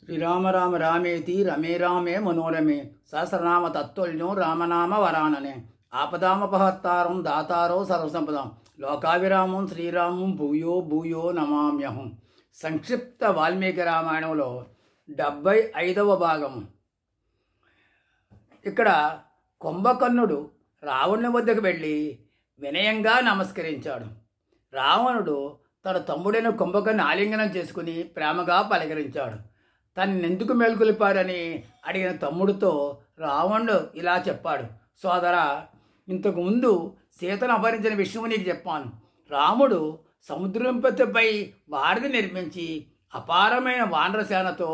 శ్రీరామ రామ రామేతి రమే రామే మనోరమే సహస్రనామ తత్తుల్యం రామనామ వరాననే ఆపదామపహర్తారం దాతారో సర్వసంపదాం లోకాభిరామం శ్రీరామం భూయో భూయో నమామ్యహం. సంక్షిప్త వాల్మీకి రామాయణంలో 75వ భాగం. ఇక్కడ కుంభకర్ణుడు రావణుని వద్దకు వెళ్ళి వినయంగా నమస్కరించాడు. రావణుడు తన తమ్ముడైన కుంభకర్ణి ఆలింగనం చేసుకుని ప్రేమగా పలకరించాడు. తనెందుకు మేల్కొలిపారని అడిగిన తమ్ముడితో రావణుడు ఇలా చెప్పాడు: సోదరా, ఇంతకుముందు సీతను అపహరించిన విషయం నీకు చెప్పాను. రాముడు సముద్రంపతిపై వారధి నిర్మించి అపారమైన వానరసేనతో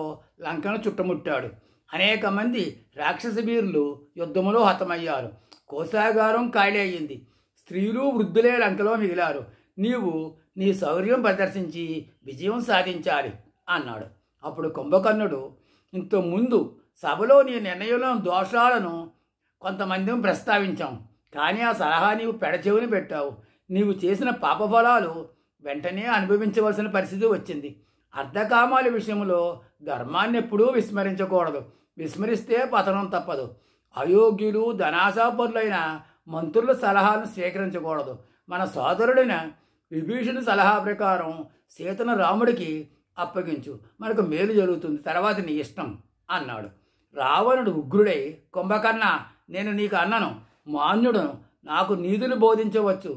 లంకను చుట్టుముట్టాడు. అనేక మంది రాక్షస వీరులు యుద్ధములో హతమయ్యారు. కోశాగారం ఖాళీ అయ్యింది. స్త్రీలు వృద్ధులే లంకలో మిగిలారు. నీవు నీ శౌర్యం ప్రదర్శించి విజయం సాధించాలి అన్నాడు. అప్పుడు కుంభకర్ణుడు, ఇంతకుముందు సభలో నీ నిర్ణయంలో దోషాలను కొంతమంది ప్రస్తావించాం, కానీ ఆ సలహా నీవు పెడచెవిని పెట్టావు. నీవు చేసిన పాపఫలాలు వెంటనే అనుభవించవలసిన పరిస్థితి వచ్చింది. అర్ధకామాల విషయంలో ధర్మాన్ని ఎప్పుడూ విస్మరించకూడదు. విస్మరిస్తే పతనం తప్పదు. అయోగ్యులు ధనాశాపరులైన మంత్రుల సలహాను స్వీకరించకూడదు. మన సోదరుడైన విభీషణుడి సలహా ప్రకారం సీతను రాముడికి అప్పగించు, మనకు మేలు జరుగుతుంది, తర్వాత నీ ఇష్టం అన్నాడు. రావణుడు ఉగ్రుడై, కుంభకర్ణ, నేను నీకు అన్నను, మాన్యుడను, నాకు నీతులు బోధించవచ్చు.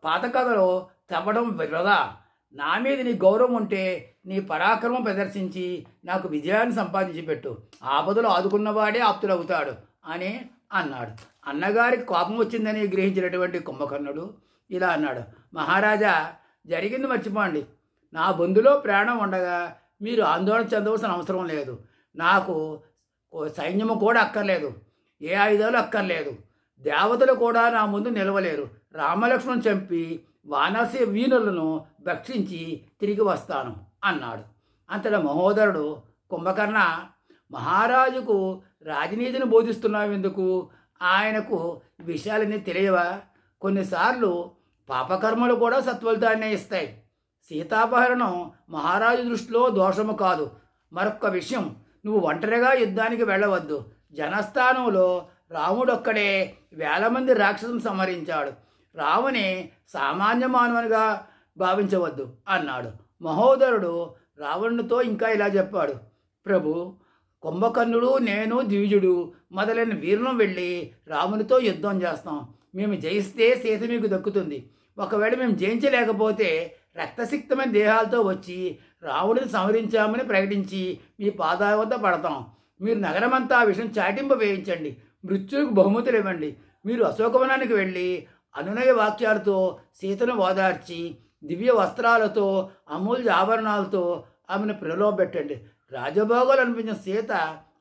పాత కథలో చెప్పడం వృధా. నా మీద నీ గౌరవం ఉంటే నీ పరాక్రమం ప్రదర్శించి నాకు విజయాన్ని సంపాదించి పెట్టు. ఆపదలు ఆదుకున్నవాడే ఆప్తులవుతాడు అని అన్నాడు. అన్నగారికి కోపం వచ్చిందని గ్రహించినటువంటి కుంభకర్ణుడు ఇలా అన్నాడు: మహారాజా, జరిగింది మర్చిపోండి. నా బొందులో ప్రాణం ఉండగా మీరు ఆందోళన చెందవలసిన అవసరం లేదు. నాకు సైన్యము కూడా అక్కర్లేదు, ఏ ఆయుధాలు అక్కర్లేదు. దేవతలు కూడా నా ముందు నిలవలేరు. రామలక్ష్మణుని చంపి వానరసి వీనులను భక్షించి తిరిగి వస్తాను అన్నాడు. అంతటా మహోదరుడు, కుంభకర్ణ, మహారాజుకు రాజనీతిని బోధిస్తున్నావు ఎందుకు? ఆయనకు విషయాలన్నీ తెలియవా? కొన్నిసార్లు పాపకర్మలు కూడా సత్ఫలితాన్నే ఇస్తాయి. సీతాపహరణం మహారాజు దృష్టిలో దోషము కాదు. మరొక్క విషయం, నువ్వు ఒంటరిగా యుద్ధానికి వెళ్ళవద్దు. జనస్థానంలో రాముడొక్కడే వేల మంది రాక్షసులను సంహరించాడు. రాముని సామాన్య మానవునిగా భావించవద్దు అన్నాడు. మహోదరుడు రావణునితో ఇంకా ఇలా చెప్పాడు: ప్రభు, కుంభకర్ణుడు, నేను, ద్విజుడు మొదలైన వీరులను వెళ్ళి రామునితో యుద్ధం చేస్తాం. మేము జయిస్తే సీత మీకు దక్కుతుంది. ఒకవేళ మేము జయించలేకపోతే రక్తసిక్తమైన దేహాలతో వచ్చి రాముడిని సంహరించామని ప్రకటించి మీ పాదాల వద్ద పడతాం. మీరు నగరమంతా ఆ విషయం చాటింప వేయించండి. మృత్యువుకు బహుమతులు ఇవ్వండి. మీరు అశోకవనానికి వెళ్ళి అనునయ వాక్యాలతో సీతను ఓదార్చి దివ్య వస్త్రాలతో అమూల్య ఆభరణాలతో ఆమెను ప్రలోభపెట్టండి. రాజభోగాలు అనిపించిన సీత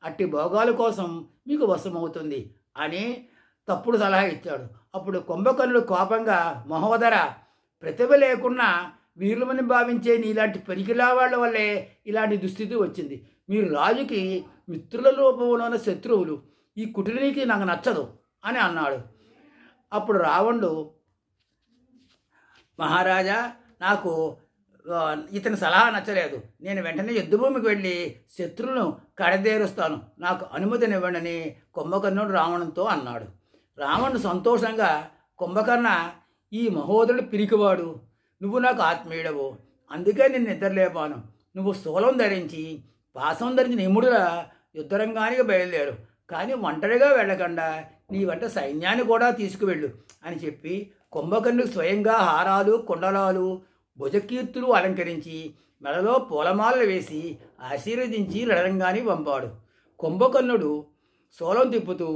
అట్టి భోగాల కోసం మీకు వశమవుతుంది అని తప్పుడు సలహా ఇచ్చాడు. అప్పుడు కుంభకర్ణుడు కోపంగా, మహోదర, ప్రతిభ లేకున్నా వీరులమని భావించే నీలాంటి పరికిలా వాళ్ళ వల్లే ఇలాంటి దుస్థితి వచ్చింది. మీరు రాజుకి మిత్రుల రూపంలోని శత్రువులు. ఈ కుటిలనికి నాకు నచ్చదు అని అన్నాడు. అప్పుడు రావణుడు, మహారాజా, నాకు ఇతని సలహా నచ్చలేదు. నేను వెంటనే యుద్ధభూమికి వెళ్ళి శత్రువులను కడదేరుస్తాను. నాకు అనుమతినివ్వండి అని కుంభకర్ణుడు రావణునితో అన్నాడు. రావణుడు సంతోషంగా, కుంభకర్ణ, ఈ మహోదరుడు పిరికివాడు. నువ్వు నాకు ఆత్మీయుడవు, అందుకే నిన్ను నిద్రలేపాను. నువ్వు శూలం ధరించి పాసం ధరించి నిముడులా యుద్ధరంగానికి బయలుదేరు, కానీ ఒంటరిగా వెళ్ళకుండా నీ వెంట సైన్యాన్ని కూడా తీసుకువెళ్ళు అని చెప్పి కుంభకర్ణుడికి స్వయంగా హారాలు, కుండలాలు, భుజకీర్తులు అలంకరించి మెడలో పూలమాలలు వేసి ఆశీర్వదించి రణరంగానికి పంపాడు. కుంభకర్ణుడు శూలం తిప్పుతూ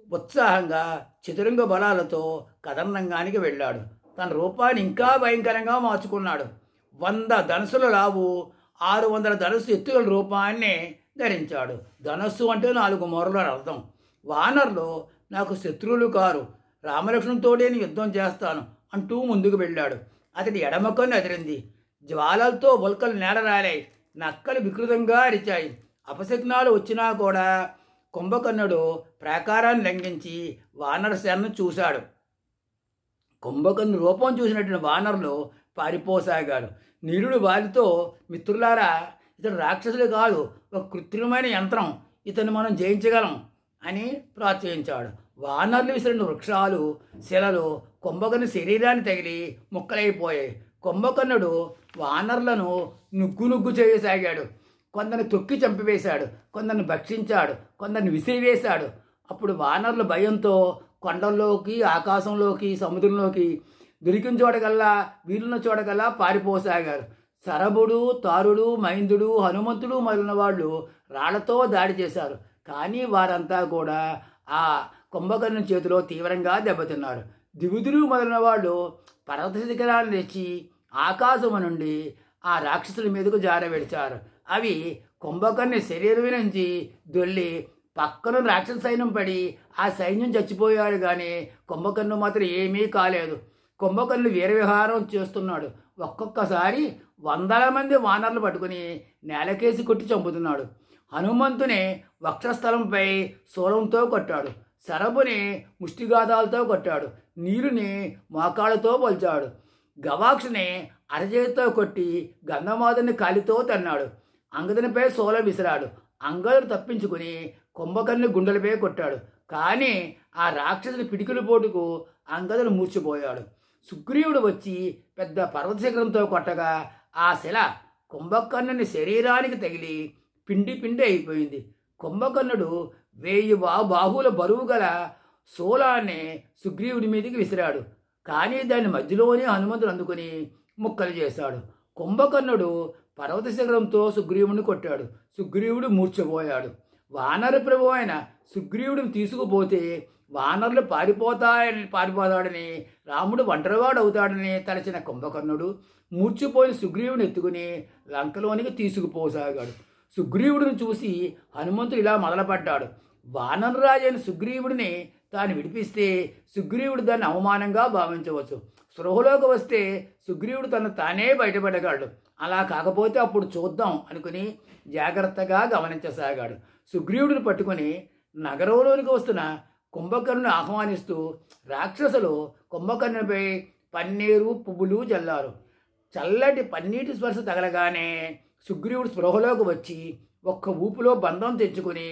ఉత్సాహంగా చతురంగ బలాలతో కదనంగానికి వెళ్ళాడు. తన రూపాన్ని ఇంకా భయంకరంగా మార్చుకున్నాడు. 100 ధనుసుల లావు, 600 ధనుసు ఎత్తుగల రూపాన్ని ధరించాడు. ధనస్సు అంటే 4 మూరలు అని అర్థం. వానరులు నాకు శత్రువులు కారు, రామలక్ష్మణునితోనే యుద్ధం చేస్తాను అంటూ ముందుకు వెళ్ళాడు. అతడి ఎడమకన్ను అదిరింది. జ్వాలలతో ఉల్కలు నేలరాలాయి. నక్కలు వికృతంగా అరిచాయి. అపశకునాలు వచ్చినా కూడా కుంభకర్ణుడు ప్రాకారాన్ని లంఘించి వానర సేనను చూశాడు. కుంభకర్ణుని రూపం చూసినటువంటి వానరులు పారిపోసాగాడు. నీరుడు వారితో, మిత్రులారా, ఇతడు రాక్షసుడు కాదు, ఒక కృత్రిమమైన యంత్రం, ఇతన్ని మనం జయించగలం అని ప్రోత్సహించాడు. వానరులు విసిరిన వృక్షాలు శిలలు కుంభకర్ణుని శరీరాన్ని తగిలి ముక్కలైపోయాయి. కుంభకర్ణుడు వానరులను నుగ్గు చేయసాగాడు. కొందరిని తొక్కి చంపివేశాడు, కొందరిని భక్షించాడు, కొందరిని విసిరివేశాడు. అప్పుడు వానరుల భయంతో కొండల్లోకి, ఆకాశంలోకి, సముద్రంలోకి దొరికిన చోటకల్లా, వీలున్న చోటకల్లా పారిపోసాగారు. శరభుడు, తారుడు, మైందుడు, హనుమంతుడు మొదలైన వాళ్ళు రాళ్లతో దాడి చేశారు. కానీ వారంతా కూడా ఆ కుంభకర్ణుని చేతిలో తీవ్రంగా దెబ్బతిన్నారు. దిగుదులు మొదలైన వాళ్ళు పర్వత శిఖరాలను తెచ్చి ఆకాశము నుండి ఆ రాక్షసుల మీదకు జారవిడిచారు. అవి కుంభకర్ణుని శరీరం నుంచి దొల్లి పక్కన రాక్షస సైన్యం పడి ఆ సైన్యం చచ్చిపోయాడు. కానీ కుంభకర్ణుడు మాత్రం ఏమీ కాలేదు. కుంభకర్ణుడు వీరవిహారం చేస్తున్నాడు. ఒక్కొక్కసారి వందల మంది వానరులు పట్టుకుని నేలకేసి కొట్టి చంపుతున్నాడు. హనుమంతుని వక్షస్థలంపై శూలంతో కొట్టాడు. శరభుని ముష్టిగాదాలతో కొట్టాడు. నీరుని మోకాళ్ళతో పోల్చాడు. గవాక్షుని అరచేతితో కొట్టి గంధమాదుని కాలితో తన్నాడు. అంగదునిపై శూలం విసిరాడు. అంగదుడు తప్పించుకుని కుంభకర్ణుని గుండెలపై కొట్టాడు. కానీ ఆ రాక్షసుని పిడికిలి పోటుకు అంగదుడు మూర్చిపోయాడు. సుగ్రీవుడు వచ్చి పెద్ద పర్వత శిఖరంతో కొట్టగా ఆ శిల కుంభకర్ణుని శరీరానికి తగిలి పిండి పిండి అయిపోయింది. కుంభకర్ణుడు 1000 బాహువుల బరువు గల శూలాన్ని సుగ్రీవుడి మీదకి విసిరాడు. కానీ దాని మధ్యలోనే హనుమంతుడు అందుకుని ముక్కలు చేశాడు. కుంభకర్ణుడు పర్వత శిఖరంతో సుగ్రీవుడిని కొట్టాడు. సుగ్రీవుడు మూర్ఛపోయాడు. వానర ప్రభు అయిన సుగ్రీవుడిని తీసుకుపోతే వానరులు పారిపోతాడని, రాముడు ఒంటరివాడు అవుతాడని తలచిన కుంభకర్ణుడు మూర్చిపోయిన సుగ్రీవుని ఎత్తుకుని లంకలోనికి తీసుకుపోసాగాడు. సుగ్రీవుడిని చూసి హనుమంతుడు ఇలా మొదలుపడ్డాడు. వానరరాజైన సుగ్రీవుడిని తాను విడిపిస్తే సుగ్రీవుడు దాన్ని అవమానంగా భావించవచ్చు. స్పృహలోకి వస్తే సుగ్రీవుడు తను తానే బయటపడగలడు. అలా కాకపోతే అప్పుడు చూద్దాం అనుకుని జాగ్రత్తగా గమనించసాగాడు. సుగ్రీవుడిని పట్టుకుని నగరంలోనికి వస్తున్న కుంభకర్ణుని ఆహ్వానిస్తూ రాక్షసులు కుంభకర్ణునిపై పన్నీరు పువ్వులు జల్లారు. చల్లటి పన్నీటి స్పర్శ తగలగానే సుగ్రీవుడు స్పృహలోకి వచ్చి ఒక్క ఊపులో బంధం తెచ్చుకుని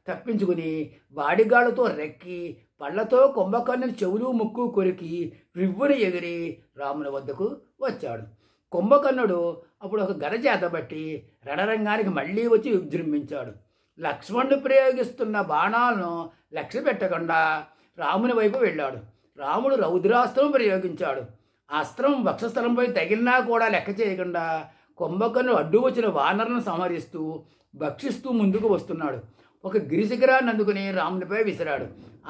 తప్పించుకుని వాడిగాళ్లతో రెక్కి పళ్లతో కుంభకర్ణుని చెవులు ముక్కు కొరికి రివ్వుని ఎగిరి రాముని వద్దకు వచ్చాడు. కుంభకర్ణుడు అప్పుడు ఒక గద చేతబట్టి రణరంగానికి మళ్ళీ వచ్చి విజృంభించాడు. లక్ష్మణుడు ప్రయోగిస్తున్న బాణాలను లక్ష్య పెట్టకుండా రాముని వైపు వెళ్ళాడు. రాముడు రౌద్రాస్త్రం ప్రయోగించాడు. ఆ అస్త్రం వక్షస్థలంపై తగిలినా కూడా లెక్క చేయకుండా కుంభకర్ణుడు అడ్డు వచ్చిన వానరులను సంహరిస్తూ భక్షిస్తూ ముందుకు వస్తున్నాడు. ఒక గిరిశిఖరాన్ని అందుకుని రామునిపై విసిరాడు.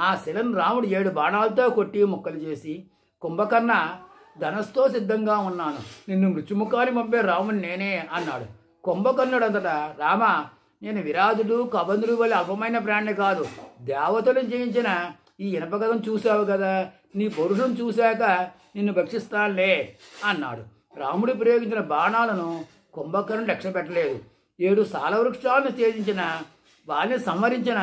ఆ శిలను రాముడు 7 బాణాలతో కొట్టి ముక్కలు చేసి, కుంభకర్ణ, ధనస్తో సిద్ధంగా ఉన్నాను, నిన్ను మృత్యుముఖాన్ని పంపే రాముని నేనే అన్నాడు. కుంభకర్ణుడు అంతటా, రామ, నేను విరాధుడు కబంధుడు వల్ల అల్పమైన ప్రాణి కాదు, దేవతలను జయించిన ఈ ఇనపగదం చూశావు కదా, నీ పౌరుషం చూశాక నిన్ను భక్షిస్తానులే అన్నాడు. రాముడు ప్రయోగించిన బాణాలను కుంభకర్ణుడు లక్ష్య పెట్టలేదు. 7 సాలవృక్షాలను ఛేదించిన వారిని సంహరించిన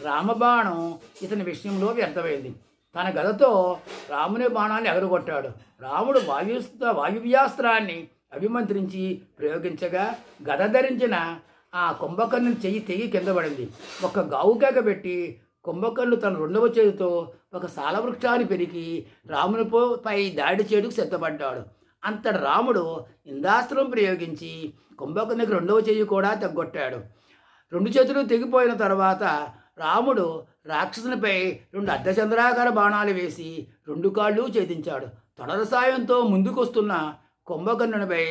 రామబాణం ఇతని విషయంలో వ్యర్థమైంది. తన గదతో రాముని బాణాన్ని ఎగరగొట్టాడు. రాముడు వాయువ్యాస్త్రాన్ని అభిమంత్రించి ప్రయోగించగా గద ధరించిన ఆ కుంభకర్ణుని చెయ్యి తెగి కింద పడింది. ఒక గావుకేక పెట్టి కుంభకర్ణుడు తన 2వ చేతితో ఒక సాలవృక్షాన్ని పెరిగి రామునిపై దాడి చేయడానికి సిద్ధపడ్డాడు. అంతటి రాముడు ఇందాస్త్రం ప్రయోగించి కుంభకర్ణునికి 2వ చెయ్యి కూడా తగ్గొట్టాడు. 2 చేతులు తెగిపోయిన తర్వాత రాముడు రాక్షసునిపై 2 అర్ధచంద్రాకార బాణాలు వేసి 2 కాళ్ళు ఛేదించాడు. తొడల సాయంతో ముందుకొస్తున్న కుంభకర్ణునిపై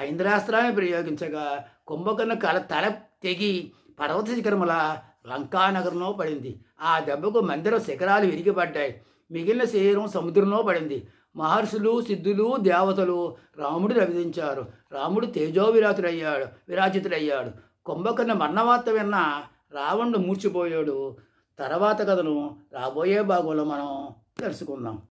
ఐంద్రాస్త్రాన్ని ప్రయోగించగా కుంభకర్ణ తల తెగి పర్వత శిఖరముల లంకానగరంలో పడింది. ఆ దెబ్బకు మందిర శిఖరాలు విరిగిపడ్డాయి. మిగిలిన శరీరం సముద్రంలో పడింది. మహర్షులు, సిద్ధులు, దేవతలు రాముడిని అభినందించారు. రాముడు విరాజితుడయ్యాడు. కుంభకర్ణ మరణవార్త విన్న రావణుడు మూర్చిపోయాడు. తర్వాత కథను రాబోయే భాగంలో మనం తెలుసుకుందాం.